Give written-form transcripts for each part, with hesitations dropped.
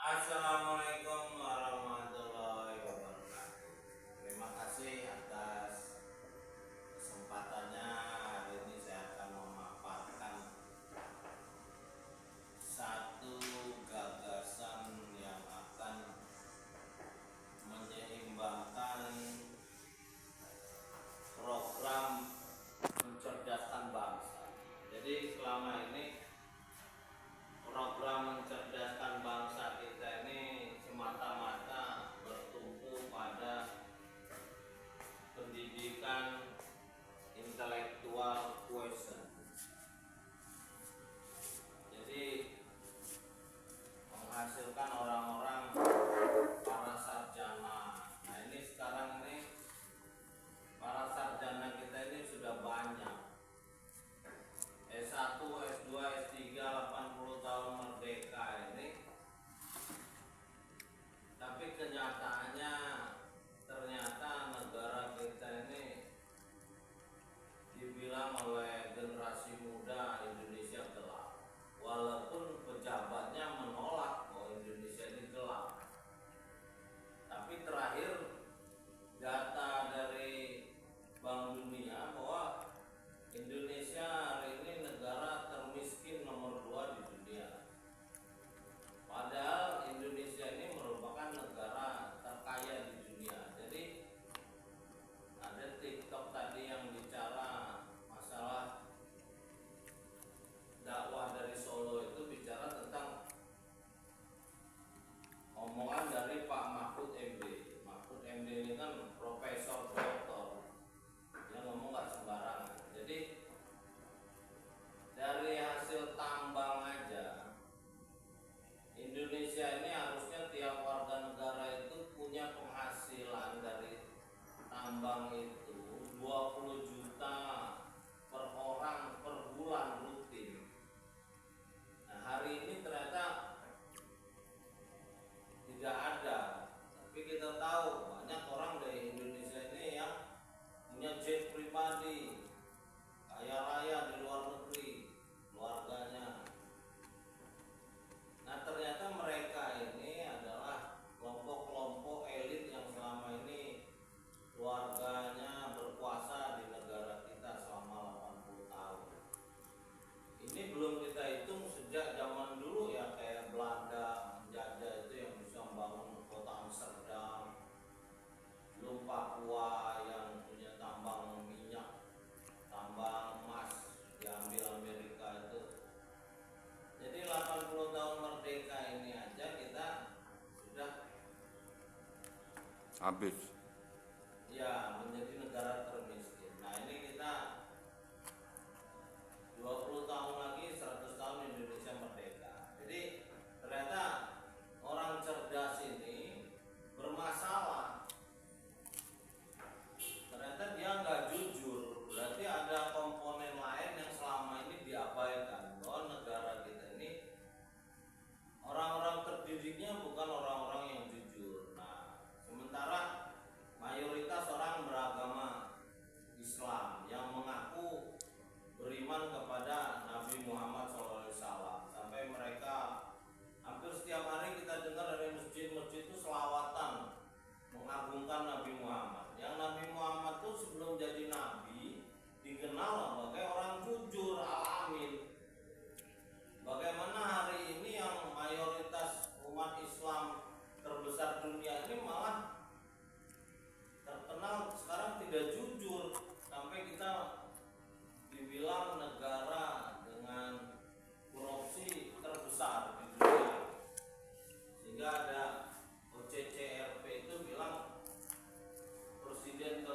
Assalamualaikum warahmatullahi wabarakatuh. Terima kasih atas kesempatannya. Hari ini saya akan memaparkan satu gagasan yang akan menyeimbangkan program mencerdaskan bangsa. Jadi selama ini program mencerdaskan bangsa kita ini semata-mata bertumpu pada pendidikan intelektual quotient. Jadi menghasilkan orang-orang para sarjana. Nah ini sekarang ini para sarjana kita ini sudah banyak. S1, S2, S3, 80 tahun merdeka ini. Tapi kenyataannya ternyata negara kita ini dibilang oleh generasi muda Indonesia gelap. Walaupun pejabatnya menolak bahwa Indonesia ini gelap. Tapi terakhir data dari Bank Dunia bahwa Indonesia hari ini negara termiskin nomor 2 di dunia. Padahal Indonesia ini merupakan negara terkaya di dunia. Jadi ada TikTok tadi yang bicara masalah dakwah dari Solo itu bicara tentang omongan dari Pak Mahfud MD. Mahfud MD ini kan profesor doktor. Dia ngomong gak sembarangan. Jadi dari hasil tambang aja Indonesia ini harusnya tiap warga negara itu punya penghasilan dari tambang itu 20 juta per orang per bulan rutin. Nah hari ini ternyata tidak ada. Tapi kita tahu banyak orang dari Indonesia ini yang punya jet pribadi, kaya raya di luar negeri, keluarganya. Nah ternyata mereka ini adalah kelompok-kelompok elit yang selama ini keluarganya berkuasa di negara kita selama 80 tahun. Ini belum kita hitung sejak zaman dulu ya, kayak Belanda menjajah itu yang bisa membangun kota Amsterdam, belum Papua yang punya tambang minyak, tambang emas diambil Amerika itu. Jadi 80 tahun merdeka ini aja kita sudah habis. Ya menjadi negara termiskin. Nah ini kita 20 tahun lagi 100 tahun Indonesia merdeka. Jadi ternyata orang cerdas ini bermasalah. Ternyata dia nggak jujur. Berarti ada komponen lain yang selama ini diabaikan. Bahwa negara kita ini orang-orang terdidiknya bukan orang-orang yang jujur. Nah sementara mayoritas orang beragama Islam yang mengaku beriman kepada Nabi Muhammad SAW, sampai mereka hampir setiap hari kita dengar dari masjid-masjid itu selawatan mengagungkan Nabi Muhammad. Yang Nabi Muhammad itu sebelum jadi nabi dikenal sebagai orang jujur, al-amin. Bagaimana hari ini yang mayoritas umat Islam terbesar dunia ini malah terkenal sekarang tidak jujur, sampai kita dibilang negara dengan korupsi terbesar di dunia. Sehingga ada OCCRP itu bilang presiden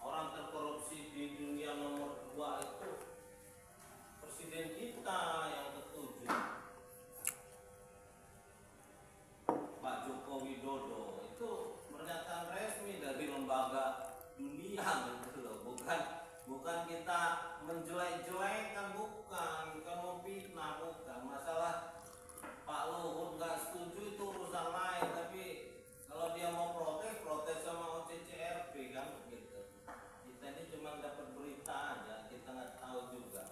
orang terkorupsi di dunia nomor 2 itu presiden kita yang ke-7, Pak Joko Widodo. Itu pernyataan resmi dari lembaga dunia gitu loh, bukan kita menjelek-jelekan, bukan memfitnah, bukan. Masalah Pak Luhut nggak setuju itu urusan lain, tapi kalau dia mau protes sama OCCRP kan begitu. Kita ini cuma dapat berita aja, kita nggak tahu juga.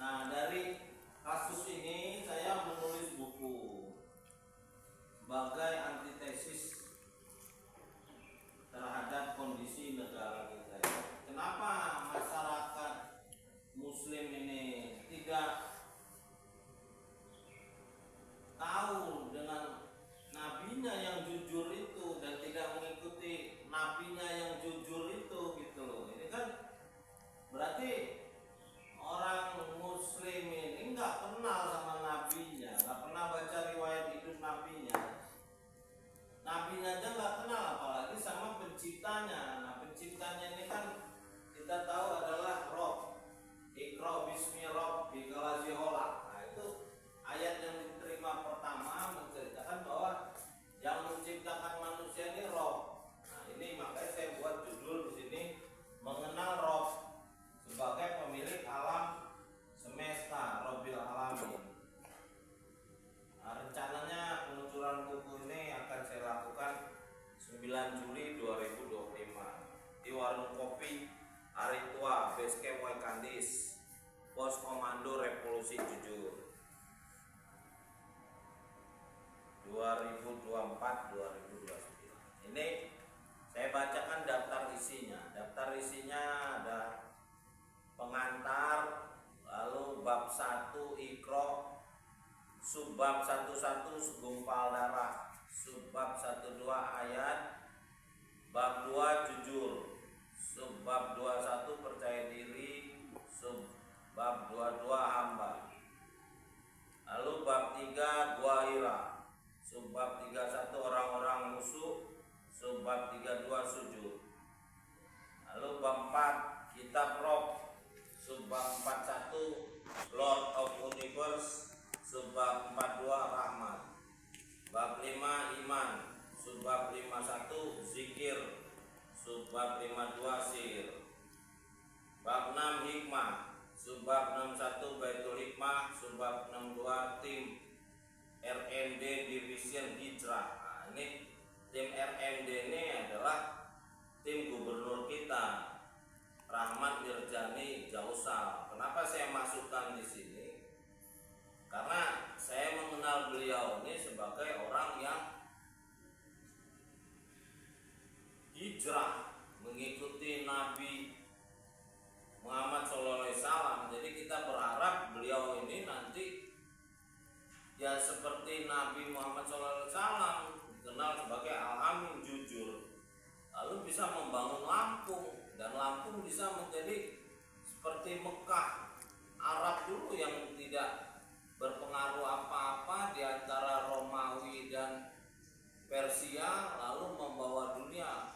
Nah dari kasus ini saya menulis buku sebagai antitesis terhadap kondisi negara kita. Kenapa masyarakat Muslim ini tidak tahu dengan nabinya yang jujur itu dan tidak mengikuti nabinya yang jujur itu gitu loh. Ini kan berarti orang Muslim ini nggak kenal sama nabinya, nggak pernah baca riwayat hidup nabinya. Nabinya aja nggak kenal, apalagi sama penciptanya. Nah, penciptanya ini kan kita tahu adalah Rob. Iqra bismi rabbika allazi khalaq. Nah, itu ayat yang diterima pertama menceritakan bahwa yang menciptakan manusia ini Rob. Nah, ini makanya saya buat judul di sini, mengenal Rob sebagai pemilik alam semesta, Robbil Alamin. Nah, rencananya peluncuran buku ini akan saya lakukan 9 Juli 2025 di Warung Kopi Aritua Base Camp Waikandis, Pos Komando Revolusi Jujur 2024-2029. Ini saya bacakan daftar isinya. Daftar isinya ada pengantar, lalu bab 1 Iqra, subbab 11 segumpal darah, subbab 12 ayat, bab 2 jujur, subbab 21 percaya diri, subbab 22 hamba. Lalu bab 3 guaira, subbab 31 orang-orang musuh, subbab 32 sujud. Lalu bab 4 kitab Rob, subbab 41 Lord of Universe, subbab 42 rahmat. Bab 5 iman, subbab 51 zikir, subbab 52 sihir. Bab 6 hikmah, subbab 61 baitul hikmah, subbab 62 tim RMD Division Hijrah. Nah, ini tim RMD ini adalah tim gubernur kita, Rahmat Mirjani Jausal. Kenapa saya masukkan di sini? Karena saya mengenal beliau ini sebagai orang yang hijrah mengikuti Nabi Muhammad SAW. Jadi kita berharap beliau ini nanti ya seperti Nabi Muhammad SAW, dikenal sebagai Al-Amin jujur, lalu bisa membangun Lampung, dan Lampung bisa menjadi seperti Mekah Arab dulu yang tidak berpengaruh apa-apa di antara Romawi dan Persia, lalu membawa dunia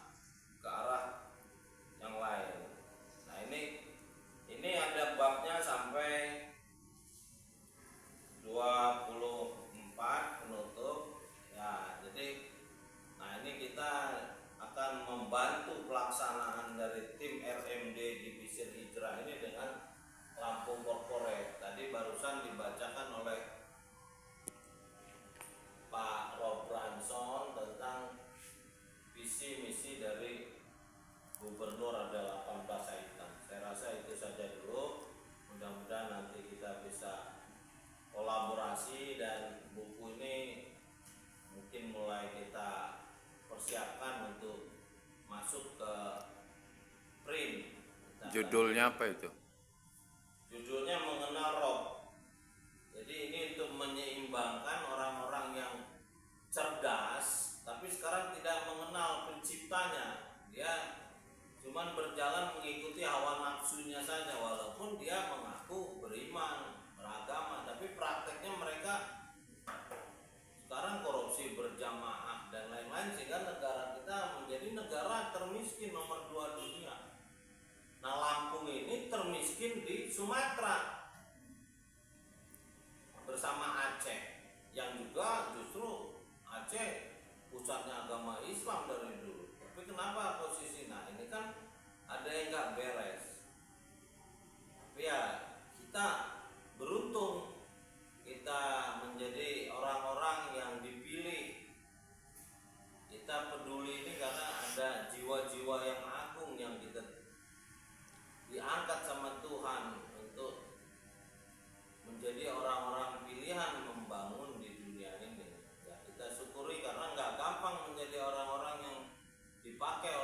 ke arah yang lain. Nah, ini ada babnya sampai 24 penutup. Ya, jadi nah ini kita akan membantu pelaksanaan dari tim RMD Division Hijrah ini dengan Lampung Corporate. Tadi barusan dibacakan oleh Pak Rob Branson tentang visi misi dari Gubernur ada 18 item. Saya rasa itu saja dulu. Mudah-mudahan nanti kita bisa kolaborasi dan buku ini mungkin mulai kita persiapkan untuk masuk ke print. Judulnya apa itu? Judulnya mengenal Rob. Jadi ini untuk menyeimbangkan orang-orang yang cerdas tapi sekarang tidak mengenal penciptanya. Dia cuman berjalan mengikuti hawa nafsunya saja, walaupun dia mengaku beriman, beragama, tapi prakteknya mereka sekarang korupsi berjamaah dan lain-lain, sehingga negara kita menjadi negara termiskin nomor 2 dunia. Nah, Lampung ini termiskin di Sumatera bersama Aceh, yang juga justru Aceh pusatnya agama Islam dari dulu. Tapi kenapa posisi? Nah, ini kan ada yang nggak beres. Tapi ya kita beruntung, kita menjadi orang-orang yang dipilih. Kita peduli ini karena ada jiwa-jiwa yang agung yang kita diangkat sama Tuhan untuk menjadi orang-orang pilihan membangun di dunia ini. Ya, kita syukuri karena dipakai